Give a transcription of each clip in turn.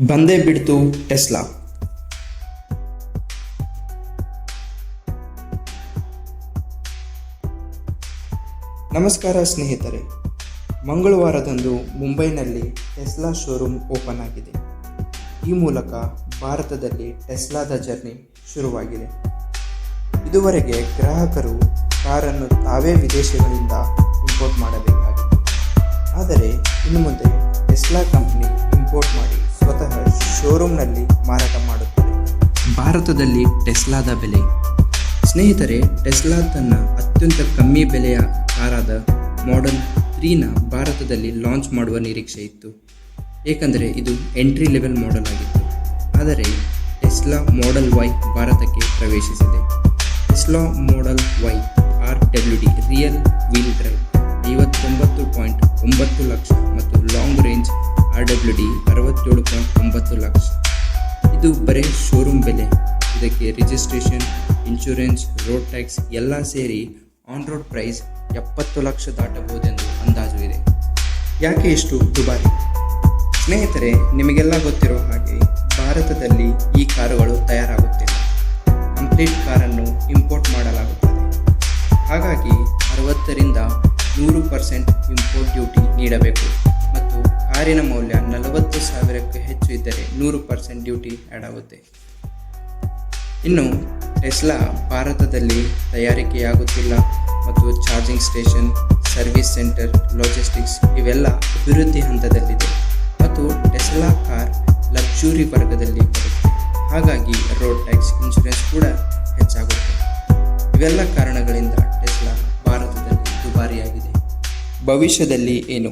ಬಂದೇ ಬಿಡ್ತು ಟೆಸ್ಲಾ. ನಮಸ್ಕಾರ ಸ್ನೇಹಿತರೆ, ಮಂಗಳವಾರದಂದು ಮುಂಬೈನಲ್ಲಿ ಟೆಸ್ಲಾ ಶೋರೂಮ್ ಓಪನ್ ಆಗಿದೆ. ಈ ಮೂಲಕ ಭಾರತದಲ್ಲಿ ಟೆಸ್ಲಾದ ಜರ್ನಿ ಶುರುವಾಗಿದೆ. ಇದುವರೆಗೆ ಗ್ರಾಹಕರು ಕಾರನ್ನು ತಾವೇ ವಿದೇಶಗಳಿಂದ ಇಂಪೋರ್ಟ್ ಮಾಡಬೇಕಾಗಿತ್ತು. ಆದರೆ ಇನ್ನು ಮುಂದೆ ಟೆಸ್ಲಾ ಕಂಪನಿ ಇಂಪೋರ್ಟ್ ಮಾಡಿ ಸ್ವತಃ ಶೋರೂಮ್ನಲ್ಲಿ ಮಾರಾಟ ಮಾಡುತ್ತದೆ. ಭಾರತದಲ್ಲಿ ಟೆಸ್ಲಾದ ಬೆಲೆ. ಸ್ನೇಹಿತರೆ, ಟೆಸ್ಲಾ ತನ್ನ ಅತ್ಯಂತ ಕಮ್ಮಿ ಬೆಲೆಯ ಕಾರಾದ ಮಾಡೆಲ್ 3ನ ಭಾರತದಲ್ಲಿ ಲಾಂಚ್ ಮಾಡುವ ನಿರೀಕ್ಷೆ ಇತ್ತು, ಏಕೆಂದರೆ ಇದು ಎಂಟ್ರಿ ಲೆವೆಲ್ ಮಾಡೆಲ್ ಆಗಿತ್ತು. ಆದರೆ ಟೆಸ್ಲಾ ಮಾಡೆಲ್ ವೈ ಭಾರತಕ್ಕೆ ಪ್ರವೇಶಿಸಿದೆ. Tesla model Y RWD real wheel drive 59.9 lakh ಮತ್ತು ಲಾಂಗ್ ರೇಂಜ್ RWD 67.9 ಲಕ್ಷ. ಇದು ಬರೀ ಶೋರೂಮ್ ಬೆಲೆ. ಇದಕ್ಕೆ ರಿಜಿಸ್ಟ್ರೇಷನ್, ಇನ್ಶೂರೆನ್ಸ್, ರೋಡ್ ಟ್ಯಾಕ್ಸ್ ಎಲ್ಲ ಸೇರಿ ಆನ್ ರೋಡ್ ಪ್ರೈಸ್ 70 ಲಕ್ಷ ದಾಟಬಹುದೆಂದು ಅಂದಾಜು ಇದೆ. ಯಾಕೆ ಇಷ್ಟು ದುಬಾರಿ? ಸ್ನೇಹಿತರೆ, ನಿಮಗೆಲ್ಲ ಗೊತ್ತಿರೋ ಹಾಗೆ ಭಾರತದಲ್ಲಿ ಈ ಕಾರುಗಳು ತಯಾರಾಗುತ್ತಿಲ್ಲ. ಕಂಪ್ಲೀಟ್ ಕಾರನ್ನು ಇಂಪೋರ್ಟ್ ಮಾಡಲಾಗುತ್ತದೆ. ಹಾಗಾಗಿ 60ರಿಂದ 100% ಇಂಪೋರ್ಟ್ ಡ್ಯೂಟಿ ನೀಡಬೇಕು ಮತ್ತು ಕಾರಿನ ಮೌಲ್ಯ 40,000ಕ್ಕೆ ಹೆಚ್ಚು ಇದ್ದರೆ 100% ಡ್ಯೂಟಿ ಆ್ಯಡ್ ಆಗುತ್ತೆ. ಇನ್ನು ಟೆಸ್ಲಾ ಭಾರತದಲ್ಲಿ ತಯಾರಿಕೆಯಾಗುತ್ತಿಲ್ಲ ಮತ್ತು charging station, service centre, logistics ಇವೆಲ್ಲ ಅಭಿವೃದ್ಧಿ ಹಂತದಲ್ಲಿದೆ ಮತ್ತು ಟೆಸ್ಲಾ ಕಾರ್ ಲಕ್ಸುರಿ ವರ್ಗದಲ್ಲಿ ಬರುತ್ತೆ. ಹಾಗಾಗಿ ರೋಡ್ ಟ್ಯಾಕ್ಸ್, ಇನ್ಶೂರೆನ್ಸ್ ಕೂಡ ಹೆಚ್ಚಾಗುತ್ತೆ. ಇವೆಲ್ಲ ಕಾರಣಗಳಿಂದ ಟೆಸ್ಲಾ ಭಾರತದಲ್ಲಿ ದುಬಾರಿಯಾಗಿದೆ. ಭವಿಷ್ಯದಲ್ಲಿ ಏನು?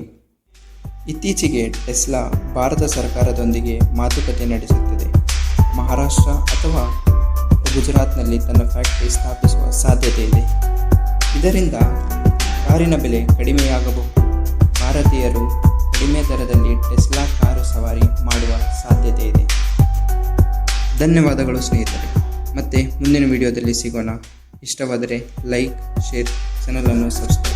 ಇತ್ತೀಚೆಗೆ ಟೆಸ್ಲಾ ಭಾರತ ಸರ್ಕಾರದೊಂದಿಗೆ ಮಾತುಕತೆ ನಡೆಸುತ್ತಿದೆ. ಮಹಾರಾಷ್ಟ್ರ ಅಥವಾ ಗುಜರಾತ್ನಲ್ಲಿ ತನ್ನ ಫ್ಯಾಕ್ಟರಿ ಸ್ಥಾಪಿಸುವ ಸಾಧ್ಯತೆ ಇದೆ. ಇದರಿಂದ ಕಾರಿನ ಬೆಲೆ ಕಡಿಮೆಯಾಗಬಹುದು. ಭಾರತೀಯರು ಕಡಿಮೆ ದರದಲ್ಲಿ ಟೆಸ್ಲಾ ಕಾರು ಸವಾರಿ ಮಾಡುವ ಸಾಧ್ಯತೆ ಇದೆ. ಧನ್ಯವಾದಗಳು ಸ್ನೇಹಿತರೆ. ಮತ್ತೆ ಮುಂದಿನ ವಿಡಿಯೋದಲ್ಲಿ ಸಿಗೋಣ. ಇಷ್ಟವಾದರೆ ಲೈಕ್, ಶೇರ್, ಚಾನಲನ್ನು ಸಬ್ಸ್ಕ್ರೈಬ್